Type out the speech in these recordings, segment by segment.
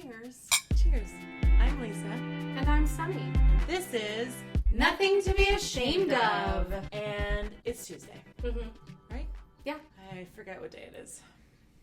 Cheers. Cheers. I'm Lisa. And I'm Sunny. This is Nothing to be ashamed of. And it's Tuesday, Mm-hmm. right? Yeah. I forget what day it is.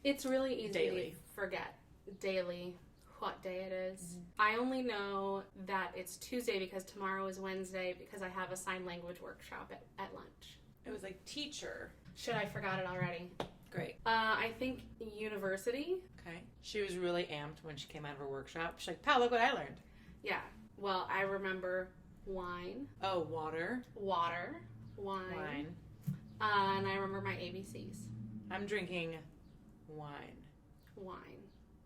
It's really easy Daily. to forget daily what day it is. Mm-hmm. I only know that it's Tuesday because tomorrow is Wednesday because I have a sign language workshop at lunch. It was like teacher. Shit, I forgot it already. Great. I think university. Okay. She was really amped when she came out of her workshop. She's like, pal, look what I learned. Yeah. Well, I remember wine. Oh, water. Water. Wine. And I remember my ABCs. I'm drinking wine. Wine.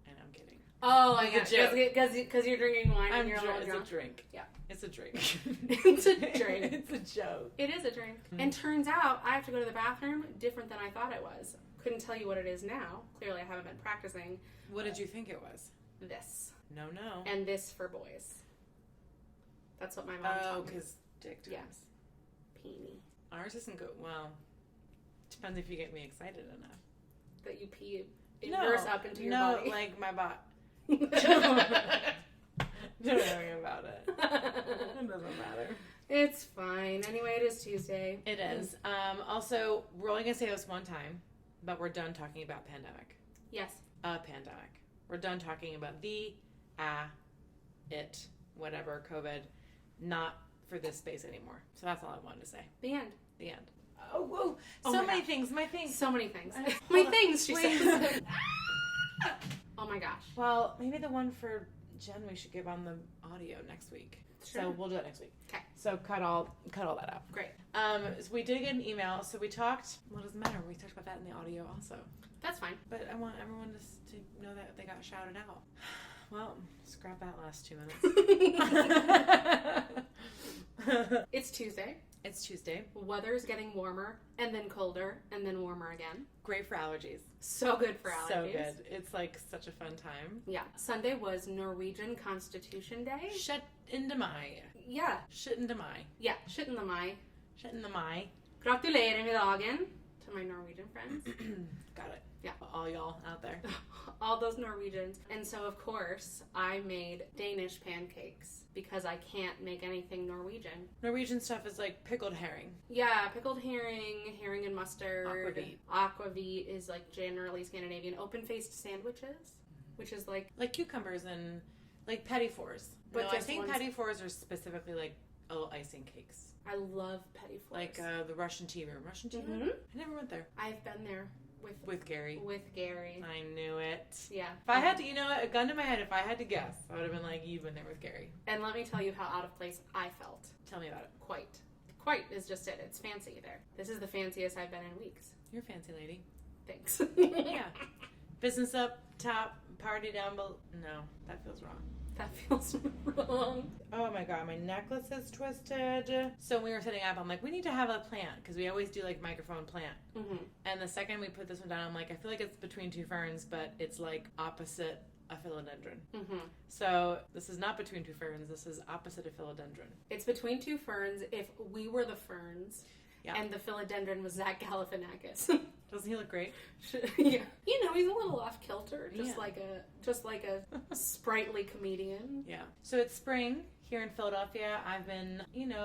And I'm kidding. Oh, I It's got a joke. because you're drinking wine and you're a little It's drunk. a drink. Yeah. It's a drink. It's a drink. It's a joke. It is a drink. And turns out I have to go to the bathroom different than I thought it was. Couldn't tell you what it is now. Clearly I haven't been practicing. What did you think it was? This. No. And this for boys. That's what my mom Oh, told me. because dick times. Yes. Peenie. Ours isn't good. Well, depends if you get me excited enough. That you pee inverse up into your no, body. like my butt. Don't worry about it. It doesn't matter. It's fine. Anyway, it is Tuesday. It is. Also, we're only going to say this one time, but we're done talking about pandemic. Yes. A pandemic. We're done talking about it, whatever, COVID, not for this space anymore. So that's all I wanted to say. The end. The end. Oh, whoa. Oh So my many gosh. things. My things. So many things. Hold My on. things, she Please. says. Oh my gosh. Well, maybe the one for Jen we should give on the audio next week. Sure. So we'll do that next week. Okay. So cut all that out. Great. So we did get an email. So we talked. Well, it doesn't matter. We talked about that in the audio also. That's fine. But I want everyone to know that they got shouted out. Well, scrap that last 2 minutes. It's Tuesday. It's Tuesday. Weather's getting warmer and then colder and then warmer again. Great for allergies. So good for allergies. So good. It's like such a fun time. Yeah. Sunday was Norwegian Constitution Day. Shut into my. Yeah. Shit into my. Yeah. Shit in the mai. Shit in the my. Gratulerer med dagen to my Norwegian friends. Got it. Yeah. All y'all out there. All those Norwegians. And so, of course, I made Danish pancakes because I can't make anything Norwegian. Norwegian stuff is like pickled herring. Yeah, pickled herring and mustard. Aquavit. Aquavit is like generally Scandinavian. Open-faced sandwiches, which is like... Like cucumbers and like petit fours. But No, I just think ones- petit fours are specifically like little icing cakes. I love petit fours. Like the Russian tea room. Russian tea room? Mhm. I never went there. I've been there With Gary. with Gary. I knew it. Yeah. If I had to, you know what, a gun to my head, if I had to guess, I would have been like, you've been there with Gary. And let me tell you how out of place I felt. Tell me about it. Quite. Quite is just it. It's fancy there. This is the fanciest I've been in weeks. You're a fancy lady. Thanks. Yeah. Business up top, party down below. No, that feels wrong. That feels wrong. Oh my god, my necklace is twisted. So when we were setting up, I'm like, we need to have a plant, because we always do like microphone plant. Mm-hmm. And the second we put this one down, I'm like, I feel like it's between two ferns, but it's like opposite a philodendron. Mm-hmm. So this is not between two ferns, this is opposite a philodendron. It's between two ferns. If we were the ferns, Yeah. and the philodendron was Zach Galifianakis. Doesn't he look great? Yeah. You know, he's a little off kilter, just Yeah. like a sprightly comedian. Yeah. So it's spring here in Philadelphia. I've been,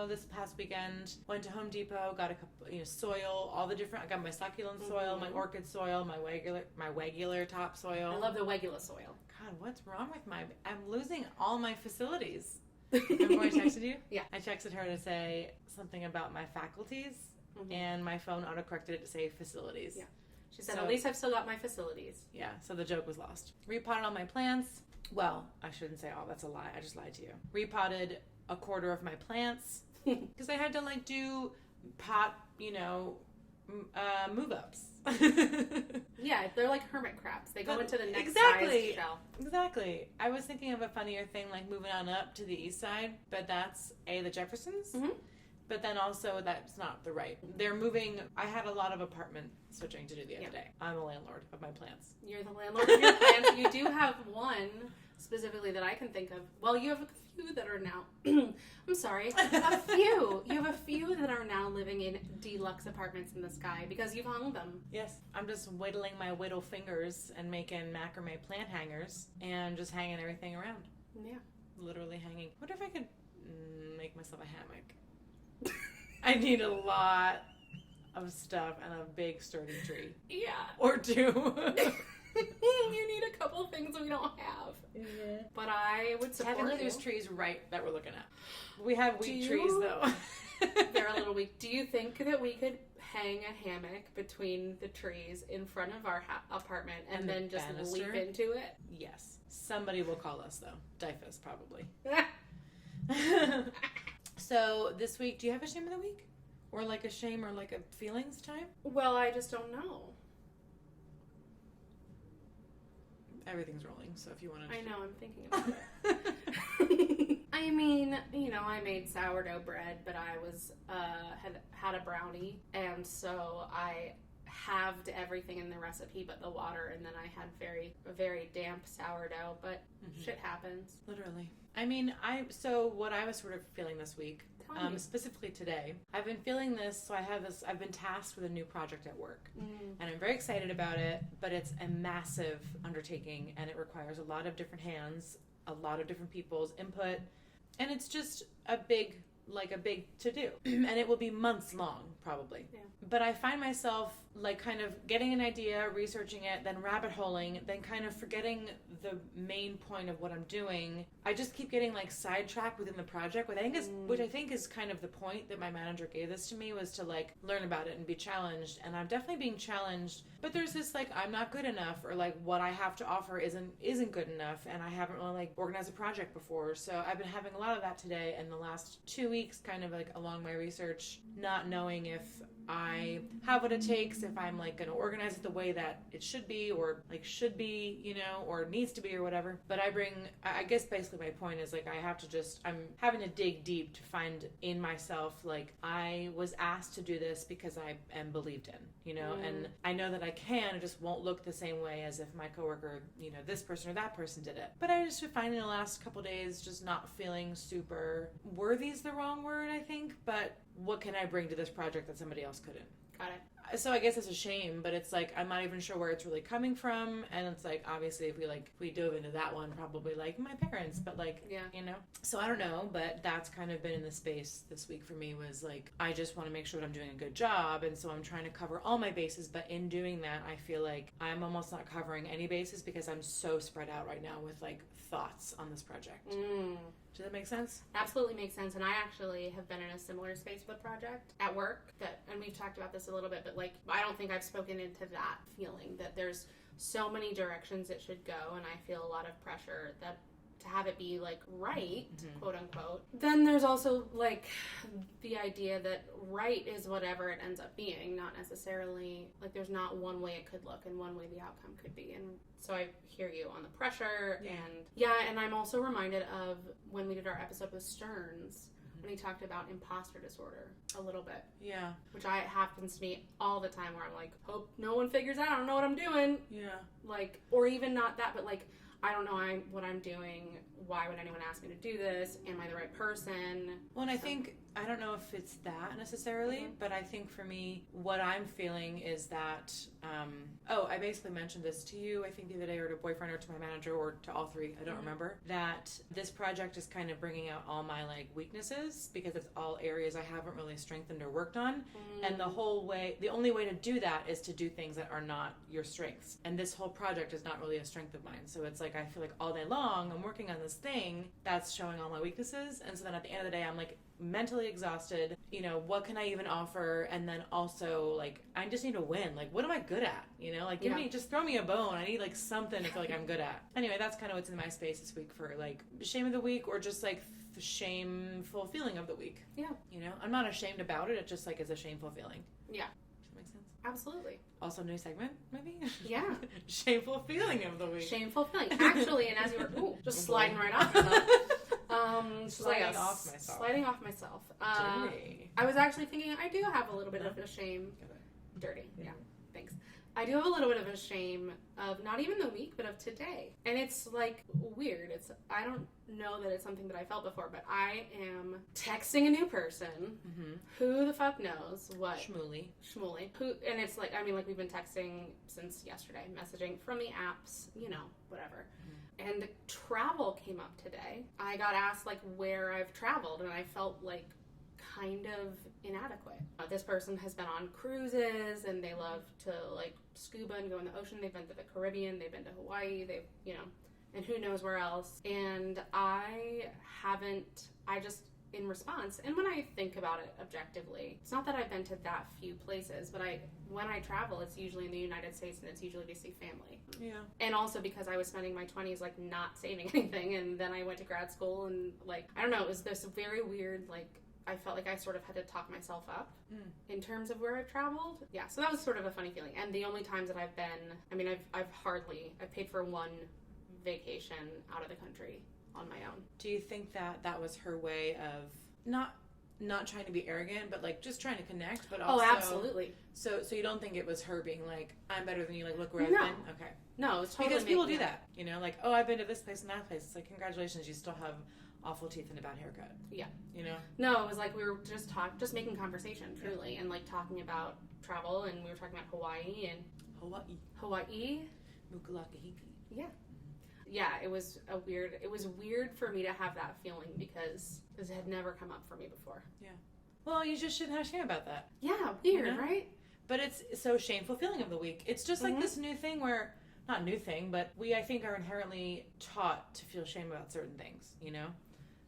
this past weekend, went to Home Depot, got a couple, soil, all the different, I got my succulent soil, my orchid soil, my regular topsoil. I love the Wegula soil. God, what's wrong with I'm losing all my facilities. Remember I texted you? Yeah. I texted her to say something about my faculties, and my phone autocorrected it to say facilities. Yeah. She said, at least I've still got my facilities. Yeah, so the joke was lost. Repotted all my plants. Well, I shouldn't say all. That's a lie. I just lied to you. Repotted a quarter of my plants because I had to do pot, move ups. Yeah, they're like hermit crabs. They go into the next Exactly. size shell. Exactly. I was thinking of a funnier thing like moving on up to the east side, but that's the Jeffersons. Mm-hmm. But then also that's not the right. They're moving. I had a lot of apartment switching to do the other day. I'm a landlord of my plants. You're the landlord of your plants. You do have one specifically that I can think of. Well, you have a few that are now, I'm sorry, a few. You have a few that are now living in deluxe apartments in the sky because you've hung them. Yes. I'm just whittling my whittle fingers and making macrame plant hangers and just hanging everything around. Yeah. Literally hanging. What if I could make myself a hammock? I need a lot of stuff and a big sturdy tree. Yeah. Or two. You need a couple things we don't have. Mm-hmm. But I would support Haven't you. those trees right that we're looking at. We have weak Do trees you- though. They're a little weak. Do you think that we could hang a hammock between the trees in front of our apartment and And the then just banister? leap into it? Yes. Somebody will call us though. Dyfus probably. So this week, do you have a shame of the week? Or like a shame or like a feelings time? Well, I just don't know. Everything's rolling, so if you want to... I know, I'm thinking about it. I mean, I made sourdough bread, but I was had a brownie, and so I halved everything in the recipe but the water, and then I had very damp sourdough, but shit happens. Literally. I mean, so what I was sort of feeling this week, Tell me. specifically today, I've been feeling this, so I've been tasked with a new project at work, and I'm very excited about it, but it's a massive undertaking, and it requires a lot of different hands, a lot of different people's input, and it's just a big to-do, and it will be months long, probably. Yeah. But I find myself, like, kind of getting an idea, researching it, then rabbit holing, then kind of forgetting the main point of what I'm doing. I just keep getting, like, sidetracked within the project, which I think is kind of the point that my manager gave this to me, was to, like, learn about it and be challenged. And I'm definitely being challenged, but there's this, like, I'm not good enough, or, like, what I have to offer isn't good enough, and I haven't really, like, organized a project before. So I've been having a lot of that today, and the last 2 weeks, kind of, like, along my research, not knowing if I have what it takes, if I'm like going to organize it the way that it should be, or like should be, or needs to be, or whatever. But I guess basically my point is, like, I'm having to dig deep to find in myself, like, I was asked to do this because I am believed in, and I know that I can, it just won't look the same way as if my coworker, this person or that person did it. But I just been finding the last couple days just not feeling super worthy is the wrong word, I think, but what can I bring to this project that somebody else couldn't? Got it. So I guess it's a shame, but it's like I'm not even sure where it's really coming from, and it's like obviously if we dove into that one, probably like my parents, but like So I don't know, but that's kind of been in the space this week for me, was like I just want to make sure that I'm doing a good job, and so I'm trying to cover all my bases, but in doing that I feel like I'm almost not covering any bases because I'm so spread out right now with like thoughts on this project. Does that make sense? Absolutely makes sense. And I actually have been in a similar space with a project at work and we've talked about this a little bit, but like, I don't think I've spoken into that feeling that there's so many directions it should go. And I feel a lot of pressure that to have it be like right, quote unquote. Then there's also like the idea that right is whatever it ends up being, not necessarily like there's not one way it could look and one way the outcome could be. And so I hear you on the pressure. And I'm also reminded of when we did our episode with Stearns, when he talked about imposter disorder a little bit. Yeah. Which happens to me all the time, where I'm like, hope no one figures out I don't know what I'm doing. Yeah. Like, or even not that, but like, I don't know what I'm doing. Why would anyone ask me to do this? Am I the right person? Well, and I think, I don't know if it's that necessarily, but I think for me, what I'm feeling is that, I basically mentioned this to you, I think the other day, or to a boyfriend, or to my manager, or to all three, I don't remember, that this project is kind of bringing out all my like weaknesses, because it's all areas I haven't really strengthened or worked on, and the only way to do that is to do things that are not your strengths, and this whole project is not really a strength of mine, so it's like, I feel like all day long, I'm working on this thing that's showing all my weaknesses, and so then at the end of the day, I'm like, mentally exhausted, what can I even offer? And then also like I just need to win, like what am I good at, like just throw me a bone, I need like something to feel like I'm good at. Anyway, that's kind of what's in my space this week for like shame of the week, or just like shameful feeling of the week. I'm not ashamed about it, it just like is a shameful feeling. Does that make sense? Absolutely. Also, new segment, maybe? Yeah. Shameful feeling of the week. Shameful feeling. Actually, and as you were just sliding right off of that. Sliding off myself. Sliding off myself. Dirty. I was actually thinking I do have a little bit of a shame. Dirty. Yeah. Thanks. I do have a little bit of a shame of not even the week, but of today. And it's like weird. I don't know that it's something that I felt before, but I am texting a new person. Mm-hmm. Who the fuck knows what? Shmooly. And it's like, I mean, like we've been texting since yesterday, messaging from the apps, you know, whatever. Mm-hmm. And travel came up today. I got asked like where I've traveled, and I felt like kind of inadequate. This person has been on cruises and they love to like scuba and go in the ocean. They've been to the Caribbean, they've been to Hawaii, they've, you know, and who knows where else. And I just, in response, and when I think about it objectively, it's not that I've been to that few places, but when I travel, it's usually in the United States and it's usually to see family. Yeah. And also because I was spending my 20s like not saving anything, and then I went to grad school and like, I don't know, it was this very weird, like, I felt like I sort of had to talk myself up in terms of where I've traveled. Yeah, so that was sort of a funny feeling. And the only times that I've been, I mean, I've paid for one vacation out of the country on my own. Do you think that was her way of not trying to be arrogant, but like just trying to connect, but also... Oh, absolutely. So you don't think it was her being like, I'm better than you, like, look where I've No. been? Okay. No, it's totally... Because people do that, you know, like, oh, I've been to this place and that place. It's like, congratulations, you still have awful teeth and a bad haircut. Yeah. You know? No, it was like we were just making conversation, truly, and like talking about travel, and we were talking about Hawaii and... Hawaii. Mukalakahiki. Yeah. Yeah, it was weird for me to have that feeling because this had never come up for me before. Yeah. Well, you just shouldn't have shame about that. Yeah, weird, you know? Right? But it's so shameful feeling of the week. It's just like this new thing where, not new thing, but we, I think, are inherently taught to feel shame about certain things, you know?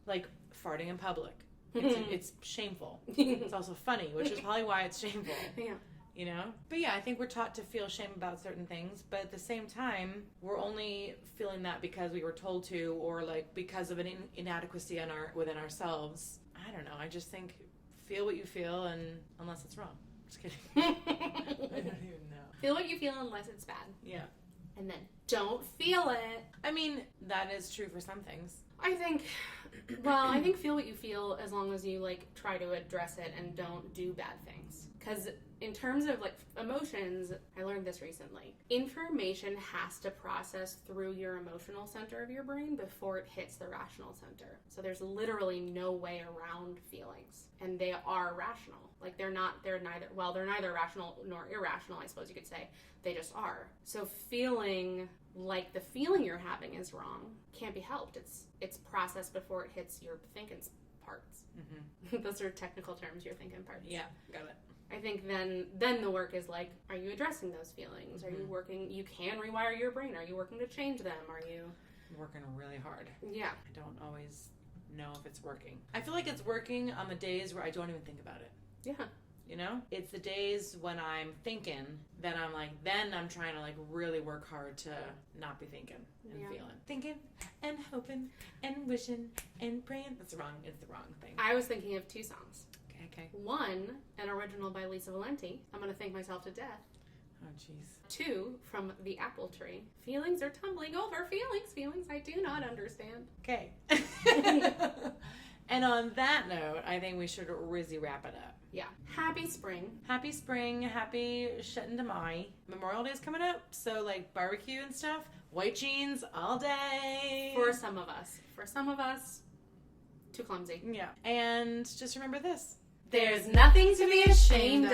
Like farting in public. It's shameful. It's also funny, which is probably why it's shameful. Yeah. You know? But yeah, I think we're taught to feel shame about certain things, but at the same time, we're only feeling that because we were told to, or like because of an inadequacy within ourselves. I don't know. I just think feel what you feel, and unless it's wrong. Just kidding. I don't even know. Feel what you feel unless it's bad. Yeah. And then don't feel it. I mean, that is true for some things. I think feel what you feel as long as you like try to address it and don't do bad things. Because in terms of like emotions, I learned this recently. Information has to process through your emotional center of your brain before it hits the rational center. So there's literally no way around feelings, and they are rational. Like they're neither rational nor irrational, I suppose you could say. They just are. So feeling like the feeling you're having is wrong can't be helped. It's processed before it hits your thinking parts. Mm-hmm. Those are technical terms, your thinking parts. Yeah, got it. I think then the work is like, are you addressing those feelings? Are you working? You can rewire your brain. Are you working to change them? Are you working really hard? Yeah. I don't always know if it's working. I feel like it's working on the days where I don't even think about it. Yeah. You know? It's the days when I'm thinking that I'm like, then I'm trying to like really work hard to not be thinking and feeling. Thinking and hoping and wishing and praying. It's the wrong thing. I was thinking of two songs. Okay. One, an original by Lisa Valenti, I'm going to think myself to death. Oh, jeez. Two, from The Apple Tree, feelings are tumbling over. Feelings I do not understand. Okay. And on that note, I think we should Rizzy wrap it up. Yeah. Happy spring. Happy spring. Happy shutting to Mai. Memorial Day's coming up, so like barbecue and stuff. White jeans all day. For some of us, too clumsy. Yeah. And just remember this. There's nothing to be ashamed of.